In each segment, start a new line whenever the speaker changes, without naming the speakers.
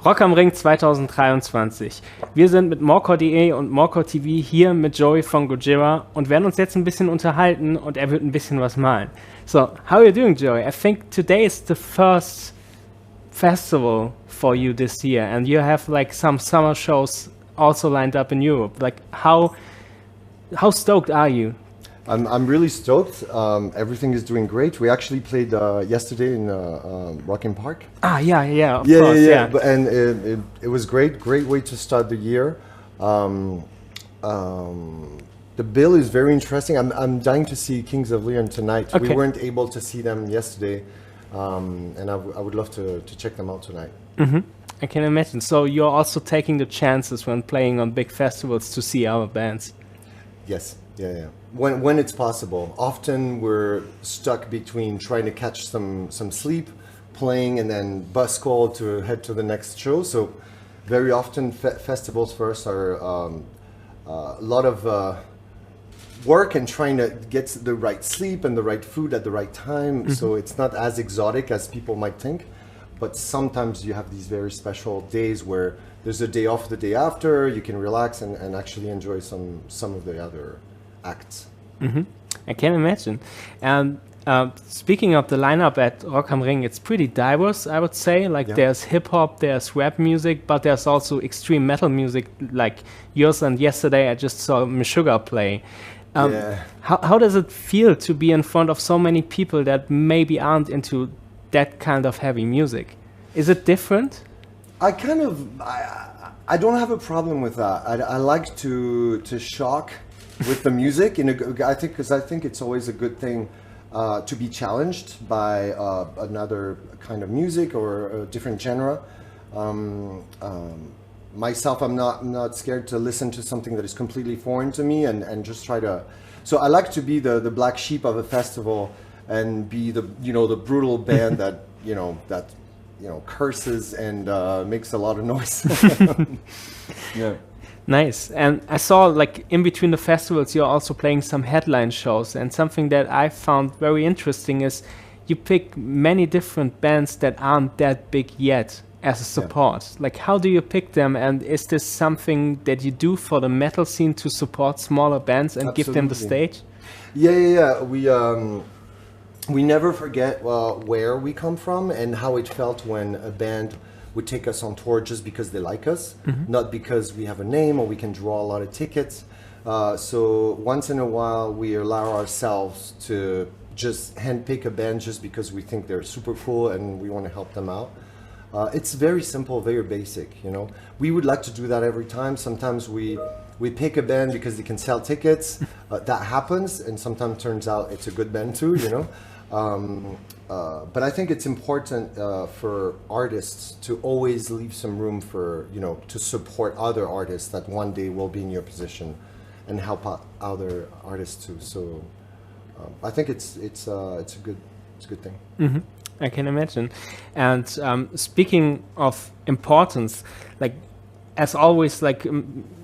Rock am Ring 2023. Wir sind mit Morcor.de und Morcor TV hier mit Joey von Gojira und werden uns jetzt ein bisschen unterhalten und er wird ein bisschen was malen. So, how are you doing, Joey? I think today is the first festival for you this year and you have like some summer shows also lined up in Europe. Like how stoked are you?
I'm really stoked. Everything is doing great. We actually played yesterday in Rock im Park.
Ah, yeah, of course. Yeah.
And it was great way to start the year. The bill is very interesting. I'm dying to see Kings of Leon tonight.
Okay.
We weren't able to see them yesterday, and I would love to check them out tonight.
Mm-hmm. I can imagine. So you're also taking the chances when playing on big festivals to see our bands?
Yes. Yeah. When it's possible. Often we're stuck between trying to catch some sleep, playing, and then bus call to head to the next show. So very often festivals for us are a lot of work and trying to get the right sleep and the right food at the right time. Mm-hmm. So it's not as exotic as people might think. But sometimes you have these very special days where there's a day off the day after, you can relax and actually enjoy some of the other acts.
Mm-hmm. I can imagine. And speaking of the lineup at Rock am Ring, it's pretty diverse, I would say. Like there's hip hop, there's rap music, but there's also extreme metal music like yours. And yesterday I just saw Meshuggah play. How does it feel to be in front of so many people that maybe aren't into that kind of heavy music? Is it different?
I don't have a problem with that. I like to shock with the music, I think it's always a good thing to be challenged by another kind of music or a different genre. Myself, I'm not scared to listen to something that is completely foreign to me and just try to. So I like to be the black sheep of a festival and be the brutal band that curses and makes a lot of noise. Yeah.
Nice. And I saw like in between the festivals you're also playing some headline shows, and something that I found very interesting is you pick many different bands that aren't that big yet as a support. Yeah. Like how do you pick them, and is this something that you do for the metal scene to support smaller bands and
Absolutely.
give them the stage?
Yeah. We never forget where we come from and how it felt when a band would take us on tour just because they like us, mm-hmm. not because we have a name or we can draw a lot of tickets. So once in a while we allow ourselves to just handpick a band just because we think they're super cool and we want to help them out. It's very simple, very basic, We would like to do that every time. Sometimes we pick a band because they can sell tickets. That happens, and sometimes turns out it's a good band too, But I think it's important for artists to always leave some room for, to support other artists that one day will be in your position and help out other artists too. So I think it's a good thing.
Mm-hmm. I can imagine. And speaking of importance, like as always, like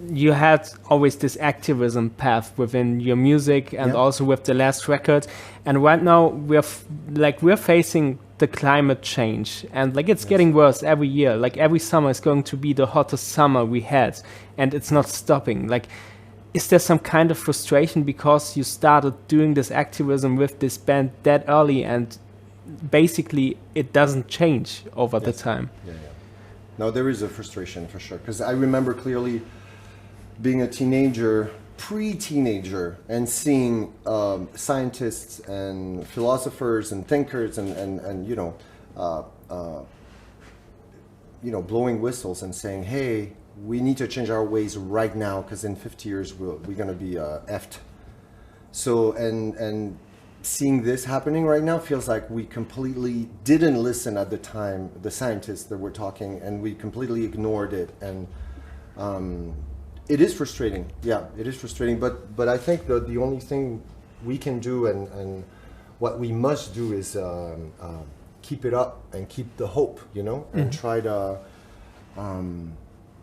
you had always this activism path within your music and also with the last record. And right now we're facing the climate change, and like it's getting worse every year. Like every summer is going to be the hottest summer we had, and it's not stopping. Like, is there some kind of frustration because you started doing this activism with this band that early and basically it doesn't change over the time?
Yeah. No, there is a frustration for sure, because I remember clearly being a teenager, pre-teenager, and seeing scientists and philosophers and thinkers and blowing whistles and saying, hey, we need to change our ways right now because in 50 years we're going to be effed. So, and seeing this happening right now feels like we completely didn't listen at the time, the scientists that were talking, and we completely ignored it. And it is frustrating. Yeah, it is frustrating. But I think the only thing we can do and what we must do is keep it up and keep the hope, and try to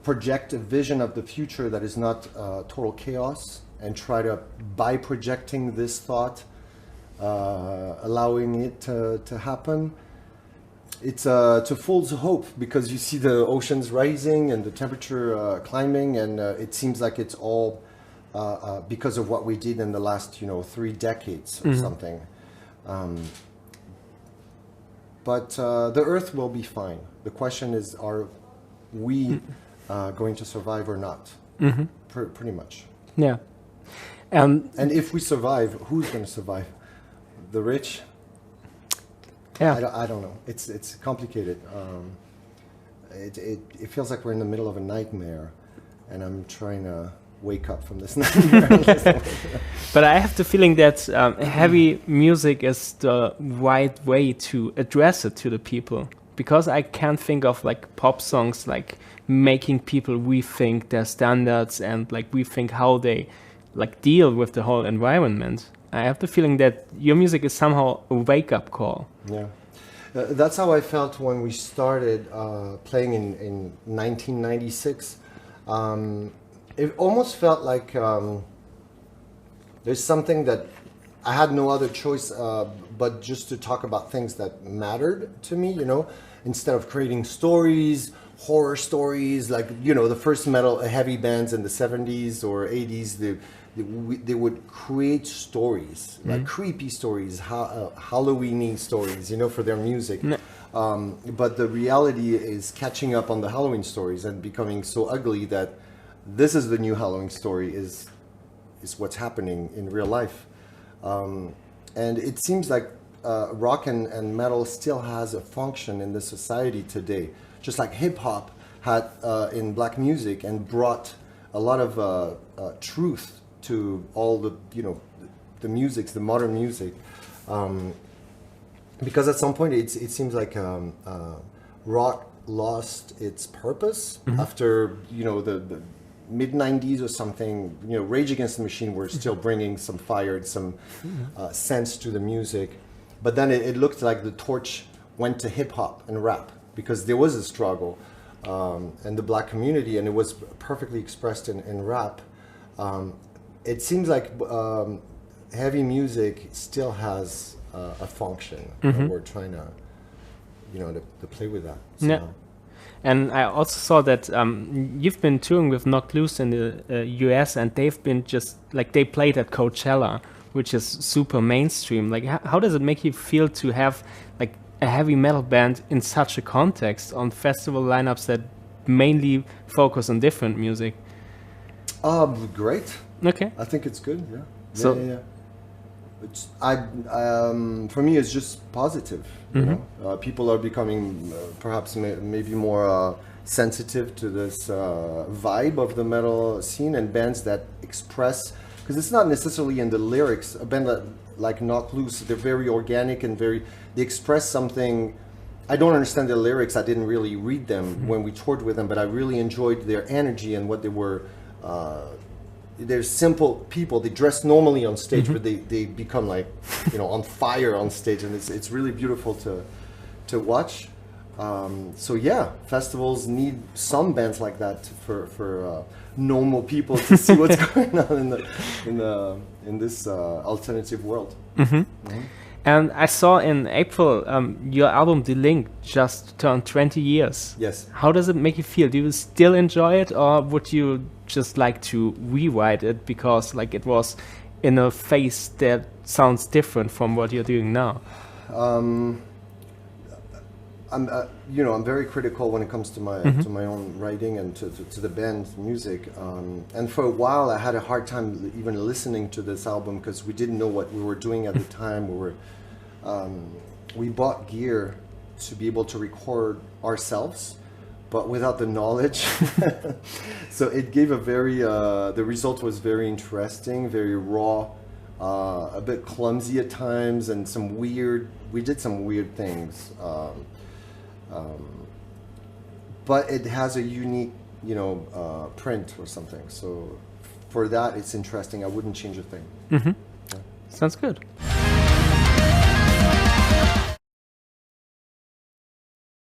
project a vision of the future that is not total chaos, and try to, by projecting this thought, allowing it to happen, it's to full hope, because you see the oceans rising and the temperature climbing, and it seems like it's all because of what we did in the last 3 decades or something. But the Earth will be fine. The question is, are we going to survive or not? Pretty much.
Yeah.
And if we survive, who's going to survive? The rich?
Yeah.
I don't know. It's complicated. It feels like we're in the middle of a nightmare, and I'm trying to wake up from this nightmare.
But I have the feeling that heavy music is the right way to address it to the people, because I can't think of like pop songs like making people rethink their standards and like rethink how they like deal with the whole environment. I have the feeling that your music is somehow a wake-up call.
Yeah, that's how I felt when we started playing in 1996. It almost felt like there's something that I had no other choice but just to talk about things that mattered to me, instead of creating stories, horror stories, like, the first metal heavy bands in the 70s or 80s, they would create stories, like creepy stories, Halloween-y stories, for their music. But the reality is catching up on the Halloween stories and becoming so ugly that this is the new Halloween story, is what's happening in real life. And it seems like rock and metal still has a function in the society today, just like hip-hop had in black music, and brought a lot of truth to all the the music, the modern music, because at some point it seems like rock lost its purpose after the mid-90s or something. Rage Against the Machine were still bringing some fire and some sense to the music, but then it looked like the torch went to hip-hop and rap, because there was a struggle in the black community, and it was perfectly expressed in rap. It seems like heavy music still has a function. We're trying to to play with that. So.
Yeah. And I also saw that you've been touring with Knocked Loose in the US, and they've been they played at Coachella, which is super mainstream. Like, how does it make you feel to have like a heavy metal band in such a context on festival lineups that mainly focus on different music?
Great.
Okay.
I think it's good. Yeah.
So,
yeah. It's for me, it's just positive. People are becoming perhaps maybe more sensitive to this vibe of the metal scene, and bands that express, because it's not necessarily in the lyrics. A band like Knocked Loose, they're very organic and they express something. I don't understand the lyrics. I didn't really read them when we toured with them, but I really enjoyed their energy and what they were. They're simple people. They dress normally on stage, but they become like, on fire on stage, and it's really beautiful to watch. So yeah, festivals need some bands like that for normal people to see what's going on in this alternative world.
And I saw in April your album The Link just turned 20 years.
Yes.
How does it make you feel? Do you still enjoy it, or would you just like to rewrite it because like it was in a phase that sounds different from what you're doing now?
I'm very critical when it comes to my to my own writing and to the band's music. And for a while, I had a hard time even listening to this album because we didn't know what we were doing at the time. We bought gear to be able to record ourselves, but without the knowledge. So it gave a very the result was very interesting, very raw, a bit clumsy at times, and we did some weird things. But it has a unique, print or something. So for that, it's interesting. I wouldn't change a thing.
Sounds good.